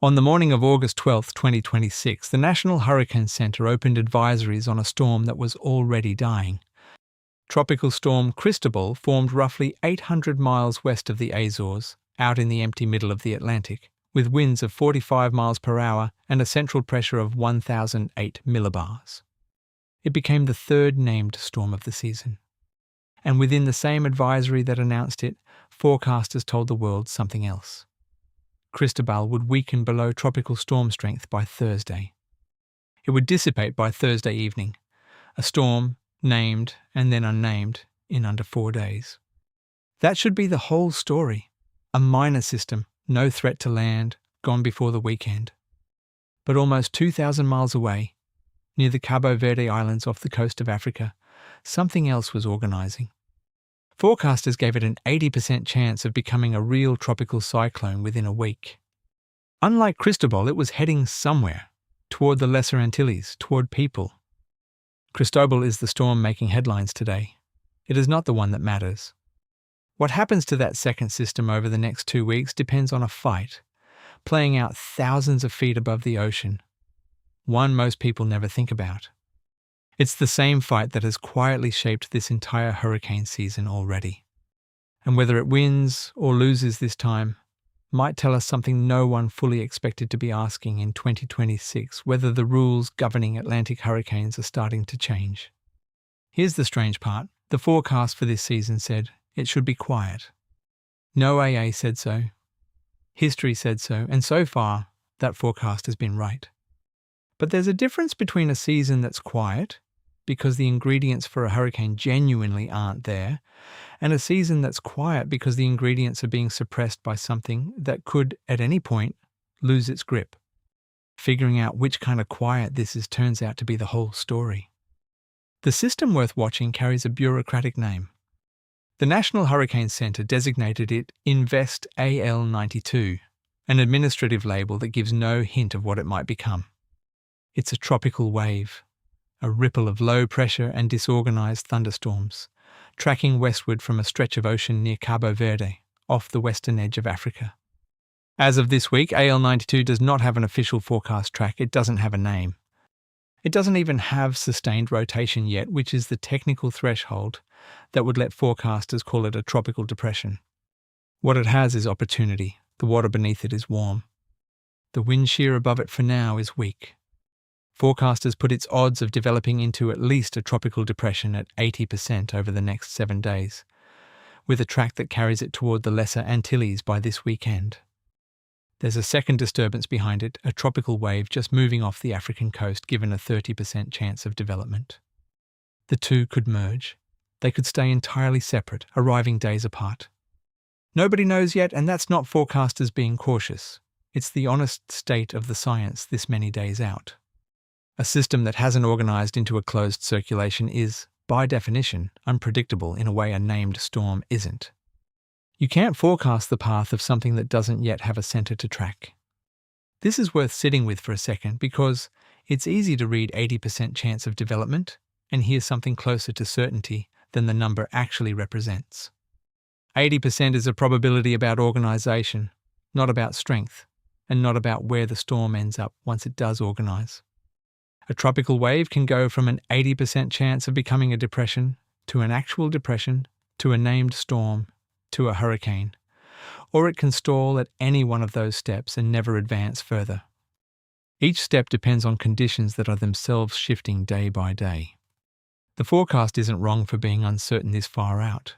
On the morning of August 12, 2026, the National Hurricane Center opened advisories on a storm that was already dying. Tropical storm Cristobal formed roughly 800 miles west of the Azores, out in the empty middle of the Atlantic, with winds of 45 miles per hour and a central pressure of 1,008 millibars. It became the third named storm of the season. And within the same advisory that announced it, forecasters told the world something else. Cristobal would weaken below tropical storm strength by Thursday. It would dissipate by Thursday evening, a storm named and then unnamed in under 4 days. That should be the whole story. A minor system, no threat to land, gone before the weekend. But almost 2,000 miles away, near the Cabo Verde Islands off the coast of Africa, something else was organising. Forecasters gave it an 80% chance of becoming a real tropical cyclone within a week. Unlike Cristobal, it was heading somewhere, toward the Lesser Antilles, toward people. Cristobal is the storm making headlines today. It is not the one that matters. What happens to that second system over the next 2 weeks depends on a fight, playing out thousands of feet above the ocean. One most people never think about. It's the same fight that has quietly shaped this entire hurricane season already. And whether it wins or loses this time might tell us something no one fully expected to be asking in 2026, whether the rules governing Atlantic hurricanes are starting to change. Here's the strange part. The forecast for this season said it should be quiet. NOAA said so. History said so, and so far, that forecast has been right. But there's a difference between a season that's quiet, because the ingredients for a hurricane genuinely aren't there, and a season that's quiet because the ingredients are being suppressed by something that could, at any point, lose its grip. Figuring out which kind of quiet this is turns out to be the whole story. The system worth watching carries a bureaucratic name. The National Hurricane Center designated it Invest AL92, an administrative label that gives no hint of what it might become. It's a tropical wave, a ripple of low pressure and disorganized thunderstorms, tracking westward from a stretch of ocean near Cabo Verde, off the western edge of Africa. As of this week, AL92 does not have an official forecast track. It doesn't have a name. It doesn't even have sustained rotation yet, which is the technical threshold that would let forecasters call it a tropical depression. What it has is opportunity. The water beneath it is warm. The wind shear above it for now is weak. Forecasters put its odds of developing into at least a tropical depression at 80% over the next 7 days, with a track that carries it toward the Lesser Antilles by this weekend. There's a second disturbance behind it, a tropical wave just moving off the African coast given a 30% chance of development. The two could merge. They could stay entirely separate, arriving days apart. Nobody knows yet, and that's not forecasters being cautious. It's the honest state of the science this many days out. A system that hasn't organised into a closed circulation is, by definition, unpredictable in a way a named storm isn't. You can't forecast the path of something that doesn't yet have a centre to track. This is worth sitting with for a second because it's easy to read 80% chance of development and hear something closer to certainty than the number actually represents. 80% is a probability about organisation, not about strength, and not about where the storm ends up once it does organise. A tropical wave can go from an 80% chance of becoming a depression to an actual depression to a named storm to a hurricane, or it can stall at any one of those steps and never advance further. Each step depends on conditions that are themselves shifting day by day. The forecast isn't wrong for being uncertain this far out.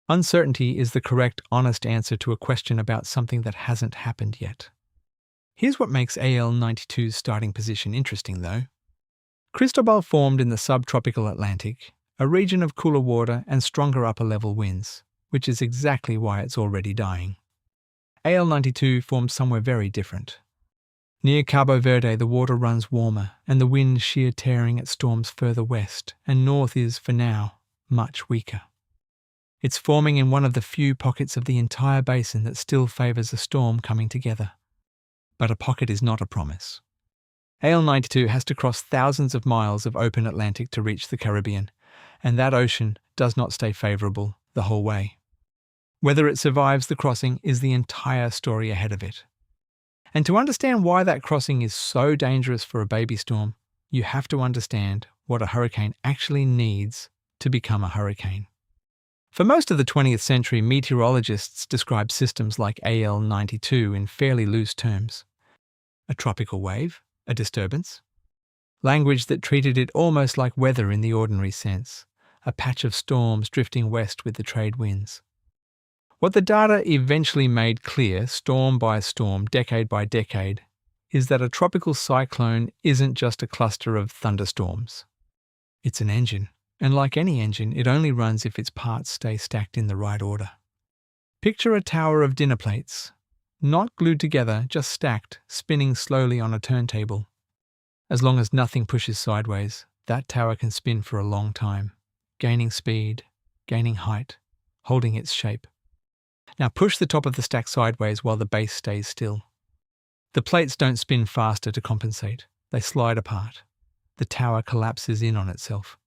Uncertainty is the correct, honest answer to a question about something that hasn't happened yet. Here's what makes AL92's starting position interesting, though. Cristobal formed in the subtropical Atlantic, a region of cooler water and stronger upper-level winds, which is exactly why it's already dying. AL92 formed somewhere very different. Near Cabo Verde, the water runs warmer, and the wind shear tearing at storms further west, and north is, for now, much weaker. It's forming in one of the few pockets of the entire basin that still favours a storm coming together. But a pocket is not a promise. AL92 has to cross thousands of miles of open Atlantic to reach the Caribbean, and that ocean does not stay favourable the whole way. Whether it survives the crossing is the entire story ahead of it. And to understand why that crossing is so dangerous for a baby storm, you have to understand what a hurricane actually needs to become a hurricane. For most of the 20th century, meteorologists described systems like AL92 in fairly loose terms. A tropical wave, a disturbance. Language that treated it almost like weather in the ordinary sense, a patch of storms drifting west with the trade winds. What the data eventually made clear, storm by storm, decade by decade, is that a tropical cyclone isn't just a cluster of thunderstorms. It's an engine, and like any engine, it only runs if its parts stay stacked in the right order. Picture a tower of dinner plates, not glued together, just stacked, spinning slowly on a turntable. As long as nothing pushes sideways, that tower can spin for a long time, gaining speed, gaining height, holding its shape. Now push the top of the stack sideways while the base stays still. The plates don't spin faster to compensate. They slide apart. The tower collapses in on itself.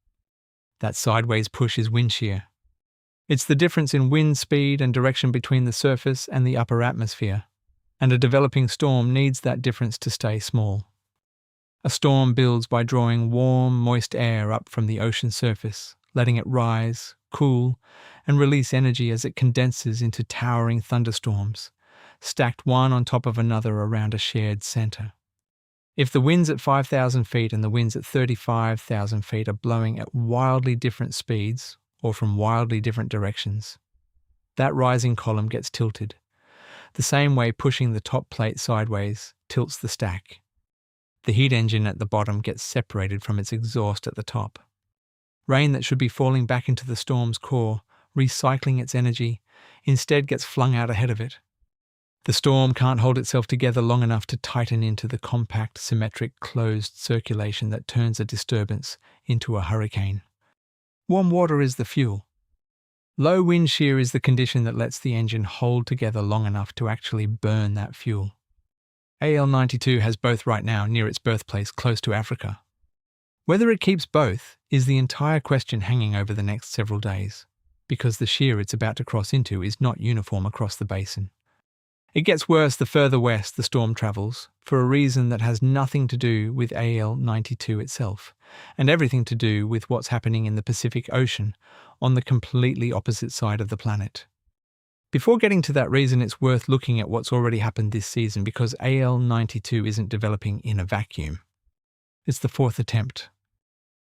That sideways push is wind shear. It's the difference in wind speed and direction between the surface and the upper atmosphere, and a developing storm needs that difference to stay small. A storm builds by drawing warm, moist air up from the ocean surface, letting it rise, cool, and release energy as it condenses into towering thunderstorms, stacked one on top of another around a shared center. If the winds at 5,000 feet and the winds at 35,000 feet are blowing at wildly different speeds or from wildly different directions, that rising column gets tilted, the same way pushing the top plate sideways tilts the stack. The heat engine at the bottom gets separated from its exhaust at the top. Rain that should be falling back into the storm's core, recycling its energy, instead gets flung out ahead of it. The storm can't hold itself together long enough to tighten into the compact, symmetric, closed circulation that turns a disturbance into a hurricane. Warm water is the fuel. Low wind shear is the condition that lets the engine hold together long enough to actually burn that fuel. AL92 has both right now near its birthplace close to Africa. Whether it keeps both is the entire question hanging over the next several days, because the shear it's about to cross into is not uniform across the basin. It gets worse the further west the storm travels, for a reason that has nothing to do with AL92 itself, and everything to do with what's happening in the Pacific Ocean on the completely opposite side of the planet. Before getting to that reason, it's worth looking at what's already happened this season, because AL92 isn't developing in a vacuum. It's the fourth attempt.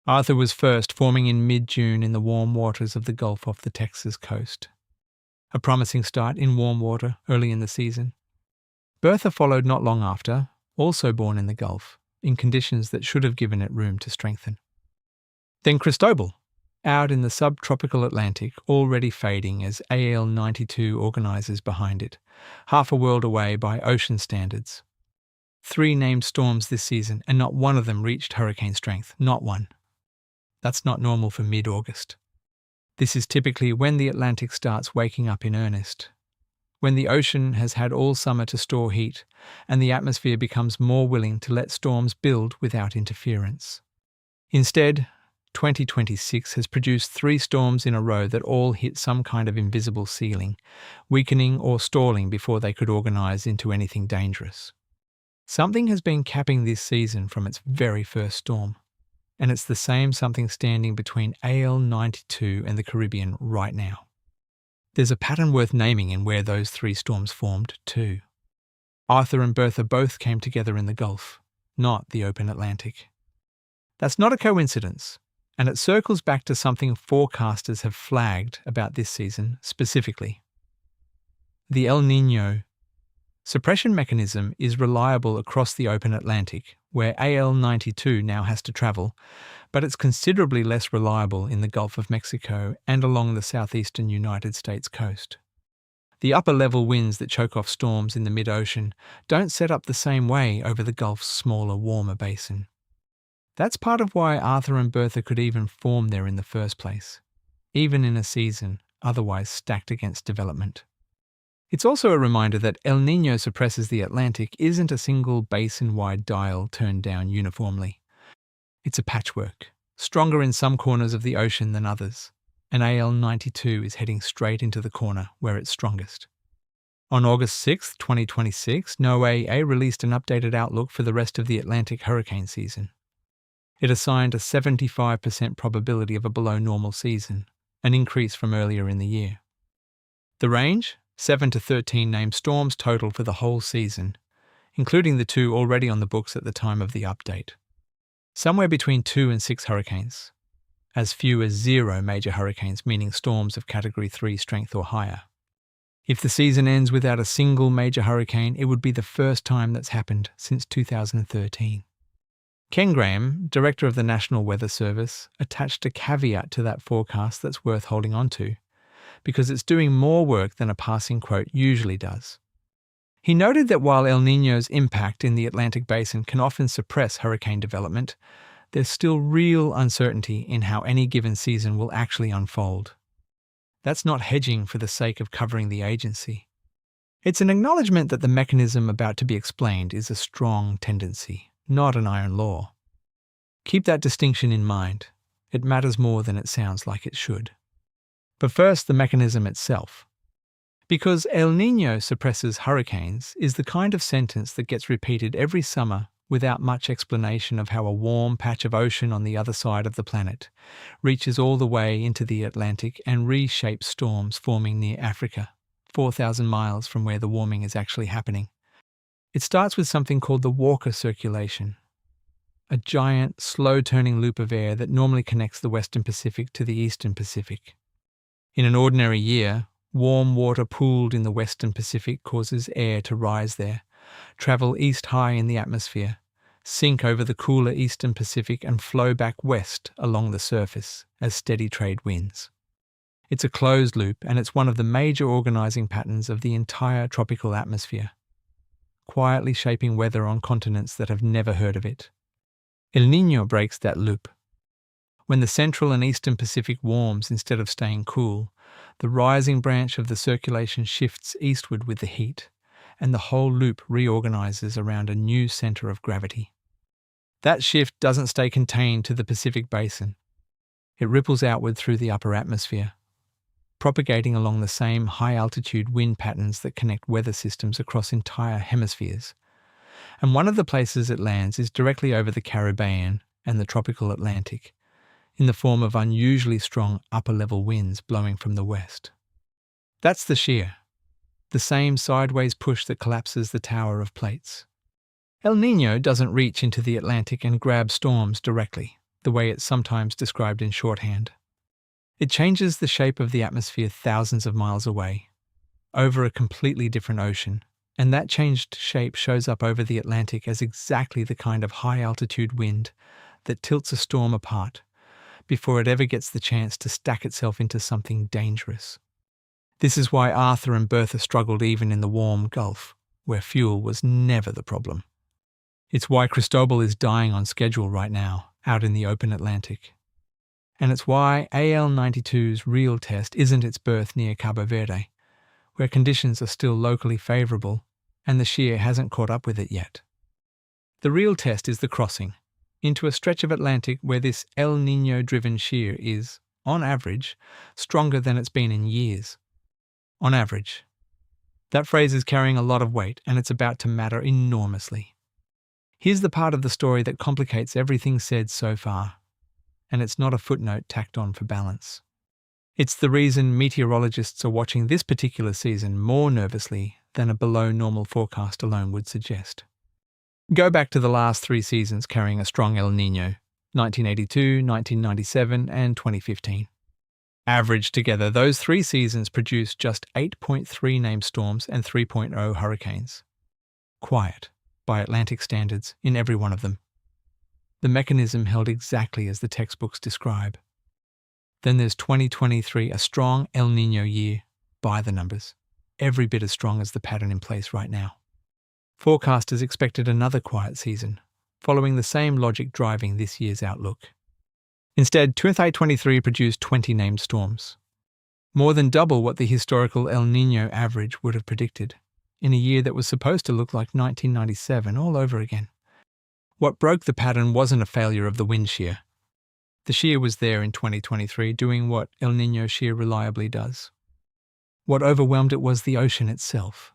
Arthur was first, forming in mid-June in the warm waters of the Gulf off the Texas coast. A promising start in warm water early in the season. Bertha followed not long after, also born in the Gulf, in conditions that should have given it room to strengthen. Then Cristobal, out in the subtropical Atlantic, already fading as AL92 organises behind it, half a world away by ocean standards. 3 named storms this season, and not one of them reached hurricane strength, not one. That's not normal for mid-August. This is typically when the Atlantic starts waking up in earnest, when the ocean has had all summer to store heat and the atmosphere becomes more willing to let storms build without interference. Instead, 2026 has produced 3 storms in a row that all hit some kind of invisible ceiling, weakening or stalling before they could organise into anything dangerous. Something has been capping this season from its very first storm. And it's the same something standing between AL92 and the Caribbean right now. There's a pattern worth naming in where those 3 storms formed too. Arthur and Bertha both came together in the Gulf, not the open Atlantic. That's not a coincidence, and it circles back to something forecasters have flagged about this season specifically. The El Niño suppression mechanism is reliable across the open Atlantic, where AL92 now has to travel, but it's considerably less reliable in the Gulf of Mexico and along the southeastern United States coast. The upper-level winds that choke off storms in the mid-ocean don't set up the same way over the Gulf's smaller, warmer basin. That's part of why Arthur and Bertha could even form there in the first place, even in a season otherwise stacked against development. It's also a reminder that El Niño suppresses the Atlantic isn't a single basin-wide dial turned down uniformly. It's a patchwork, stronger in some corners of the ocean than others, and AL92 is heading straight into the corner where it's strongest. On August 6, 2026, NOAA released an updated outlook for the rest of the Atlantic hurricane season. It assigned a 75% probability of a below-normal season, an increase from earlier in the year. The range? 7 to 13 named storms total for the whole season, including the 2 already on the books at the time of the update. Somewhere between 2 and 6 hurricanes. As few as 0 major hurricanes, meaning storms of Category 3 strength or higher. If the season ends without a single major hurricane, it would be the first time that's happened since 2013. Ken Graham, director of the National Weather Service, attached a caveat to that forecast that's worth holding on to, because it's doing more work than a passing quote usually does. He noted that while El Niño's impact in the Atlantic Basin can often suppress hurricane development, there's still real uncertainty in how any given season will actually unfold. That's not hedging for the sake of covering the agency. It's an acknowledgement that the mechanism about to be explained is a strong tendency, not an iron law. Keep that distinction in mind. It matters more than it sounds like it should. But first, the mechanism itself. Because El Niño suppresses hurricanes is the kind of sentence that gets repeated every summer without much explanation of how a warm patch of ocean on the other side of the planet reaches all the way into the Atlantic and reshapes storms forming near Africa, 4,000 miles from where the warming is actually happening. It starts with something called the Walker circulation, a giant, slow-turning loop of air that normally connects the Western Pacific to the Eastern Pacific. In an ordinary year, warm water pooled in the Western Pacific causes air to rise there, travel east high in the atmosphere, sink over the cooler Eastern Pacific and flow back west along the surface as steady trade winds. It's a closed loop, and it's one of the major organizing patterns of the entire tropical atmosphere, quietly shaping weather on continents that have never heard of it. El Niño breaks that loop. When the central and eastern Pacific warms instead of staying cool, the rising branch of the circulation shifts eastward with the heat, and the whole loop reorganizes around a new center of gravity. That shift doesn't stay contained to the Pacific Basin. It ripples outward through the upper atmosphere, propagating along the same high-altitude wind patterns that connect weather systems across entire hemispheres. And one of the places it lands is directly over the Caribbean and the tropical Atlantic, in the form of unusually strong upper-level winds blowing from the west. That's the shear, the same sideways push that collapses the tower of plates. El Niño doesn't reach into the Atlantic and grab storms directly, the way it's sometimes described in shorthand. It changes the shape of the atmosphere thousands of miles away, over a completely different ocean, and that changed shape shows up over the Atlantic as exactly the kind of high-altitude wind that tilts a storm apart before it ever gets the chance to stack itself into something dangerous. This is why Arthur and Bertha struggled even in the warm Gulf, where fuel was never the problem. It's why Cristobal is dying on schedule right now, out in the open Atlantic. And it's why AL92's real test isn't its berth near Cabo Verde, where conditions are still locally favourable and the shear hasn't caught up with it yet. The real test is the crossing into a stretch of Atlantic where this El Niño-driven shear is, on average, stronger than it's been in years. On average. That phrase is carrying a lot of weight, and it's about to matter enormously. Here's the part of the story that complicates everything said so far, and it's not a footnote tacked on for balance. It's the reason meteorologists are watching this particular season more nervously than a below-normal forecast alone would suggest. Go back to the last 3 seasons carrying a strong El Niño, 1982, 1997 and 2015. Averaged together, those 3 seasons produced just 8.3 named storms and 3.0 hurricanes. Quiet, by Atlantic standards, in every one of them. The mechanism held exactly as the textbooks describe. Then there's 2023, a strong El Niño year, by the numbers, every bit as strong as the pattern in place right now. Forecasters expected another quiet season, following the same logic driving this year's outlook. Instead, 2023 produced 20 named storms, more than double what the historical El Niño average would have predicted, in a year that was supposed to look like 1997 all over again. What broke the pattern wasn't a failure of the wind shear. The shear was there in 2023, doing what El Niño shear reliably does. What overwhelmed it was the ocean itself,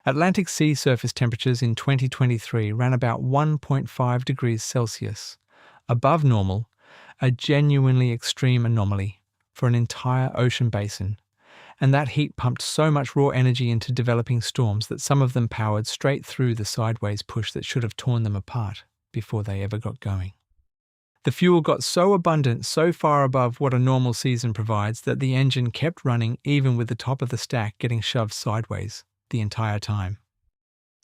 Atlantic sea surface temperatures in 2023 ran about 1.5 degrees Celsius, above normal, a genuinely extreme anomaly for an entire ocean basin, and that heat pumped so much raw energy into developing storms that some of them powered straight through the sideways push that should have torn them apart before they ever got going. The fuel got so abundant, so far above what a normal season provides, that the engine kept running even with the top of the stack getting shoved sideways the entire time.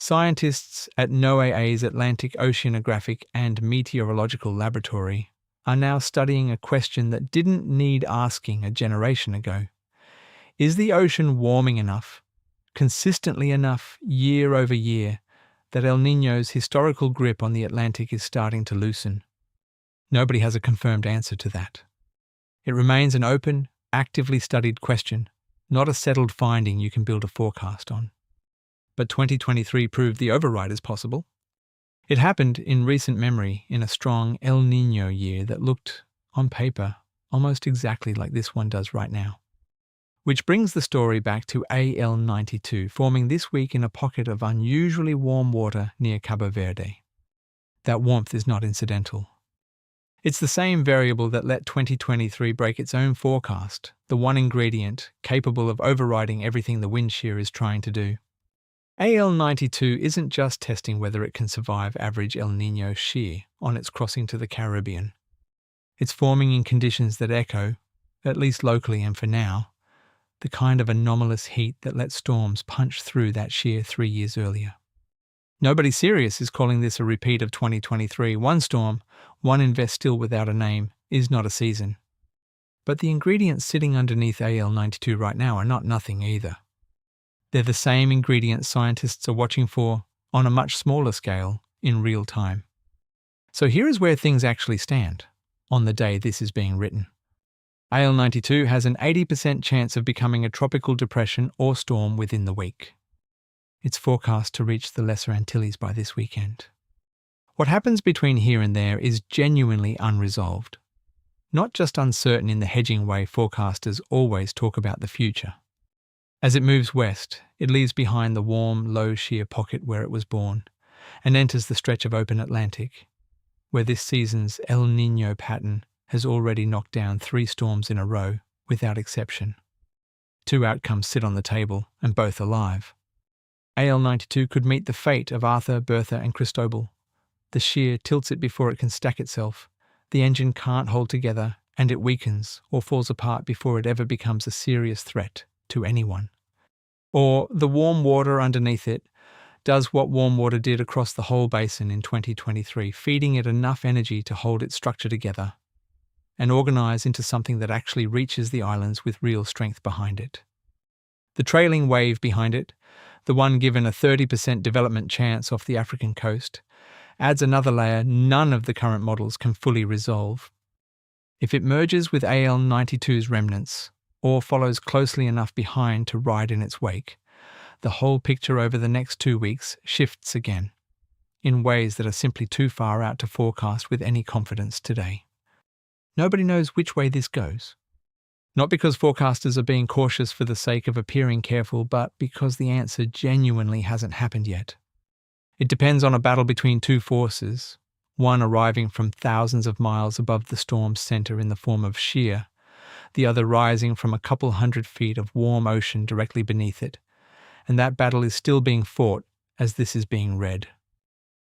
Scientists at NOAA's Atlantic Oceanographic and Meteorological Laboratory are now studying a question that didn't need asking a generation ago. Is the ocean warming enough, consistently enough year over year, that El Niño's historical grip on the Atlantic is starting to loosen? Nobody has a confirmed answer to that. It remains an open, actively studied question, not a settled finding you can build a forecast on. But 2023 proved the override is possible. It happened in recent memory in a strong El Niño year that looked, on paper, almost exactly like this one does right now. Which brings the story back to AL92, forming this week in a pocket of unusually warm water near Cabo Verde. That warmth is not incidental. It's the same variable that let 2023 break its own forecast, the one ingredient capable of overriding everything the wind shear is trying to do. AL92 isn't just testing whether it can survive average El Niño shear on its crossing to the Caribbean. It's forming in conditions that echo, at least locally and for now, the kind of anomalous heat that let storms punch through that shear 3 years earlier. Nobody serious is calling this a repeat of 2023. One storm, one invest still without a name, is not a season. But the ingredients sitting underneath AL92 right now are not nothing either. They're the same ingredients scientists are watching for on a much smaller scale in real time. So here is where things actually stand on the day this is being written. AL92 has an 80% chance of becoming a tropical depression or storm within the week. It's forecast to reach the Lesser Antilles by this weekend. What happens between here and there is genuinely unresolved. Not just uncertain in the hedging way forecasters always talk about the future. As it moves west, it leaves behind the warm, low shear pocket where it was born, and enters the stretch of open Atlantic, where this season's El Niño pattern has already knocked down 3 storms in a row, without exception. 2 outcomes sit on the table, and both are live. AL92 could meet the fate of Arthur, Bertha, and Cristobal. The shear tilts it before it can stack itself. The engine can't hold together, and it weakens or falls apart before it ever becomes a serious threat to anyone. Or the warm water underneath it does what warm water did across the whole basin in 2023, feeding it enough energy to hold its structure together and organize into something that actually reaches the islands with real strength behind it. The trailing wave behind it, the one given a 30% development chance off the African coast, adds another layer none of the current models can fully resolve. If it merges with AL92's remnants, or follows closely enough behind to ride in its wake, the whole picture over the next 2 weeks shifts again, in ways that are simply too far out to forecast with any confidence today. Nobody knows which way this goes. Not because forecasters are being cautious for the sake of appearing careful, but because the answer genuinely hasn't happened yet. It depends on a battle between 2 forces, one arriving from thousands of miles above the storm's center in the form of shear, the other rising from a couple hundred feet of warm ocean directly beneath it, and that battle is still being fought as this is being read.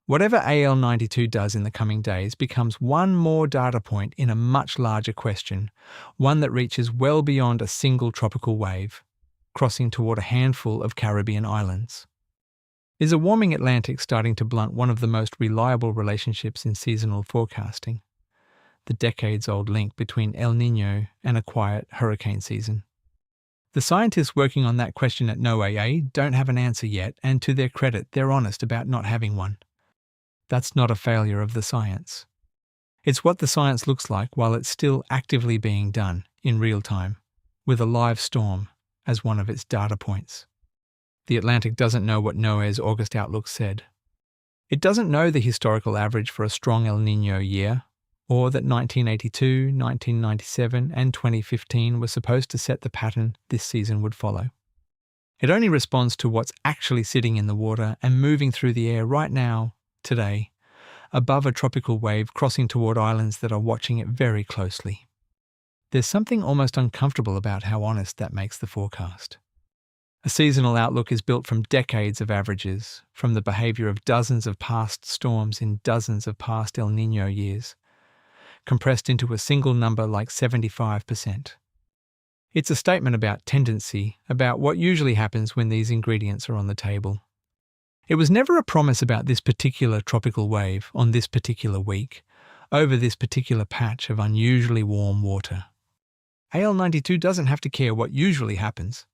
Whatever AL92 does in the coming days becomes one more data point in a much larger question, one that reaches well beyond a single tropical wave, crossing toward a handful of Caribbean islands. Is a warming Atlantic starting to blunt one of the most reliable relationships in seasonal forecasting? The decades-old link between El Niño and a quiet hurricane season. The scientists working on that question at NOAA don't have an answer yet, and to their credit, they're honest about not having one. That's not a failure of the science. It's what the science looks like while it's still actively being done in real time, with a live storm as one of its data points. The Atlantic doesn't know what NOAA's August outlook said. It doesn't know the historical average for a strong El Niño year, or that 1982, 1997, and 2015 were supposed to set the pattern this season would follow. It only responds to what's actually sitting in the water and moving through the air right now, today, above a tropical wave crossing toward islands that are watching it very closely. There's something almost uncomfortable about how honest that makes the forecast. A seasonal outlook is built from decades of averages, from the behavior of dozens of past storms in dozens of past El Niño years, compressed into a single number like 75%. It's a statement about tendency, about what usually happens when these ingredients are on the table. It was never a promise about this particular tropical wave on this particular week, over this particular patch of unusually warm water. AL92 doesn't have to care what usually happens.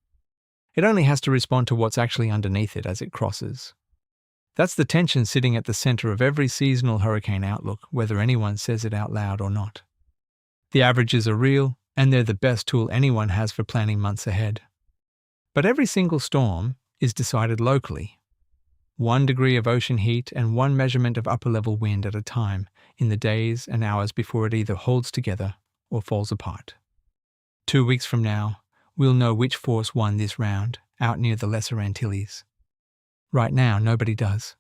It only has to respond to what's actually underneath it as it crosses. That's the tension sitting at the center of every seasonal hurricane outlook, whether anyone says it out loud or not. The averages are real, and they're the best tool anyone has for planning months ahead. But every single storm is decided locally. 1 degree of ocean heat and 1 measurement of upper-level wind at a time in the days and hours before it either holds together or falls apart. 2 weeks from now, we'll know which force won this round out near the Lesser Antilles. Right now, nobody does.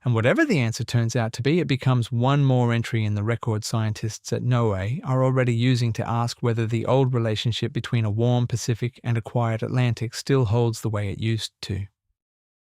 And whatever the answer turns out to be, it becomes one more entry in the record scientists at NOAA are already using to ask whether the old relationship between a warm Pacific and a quiet Atlantic still holds the way it used to.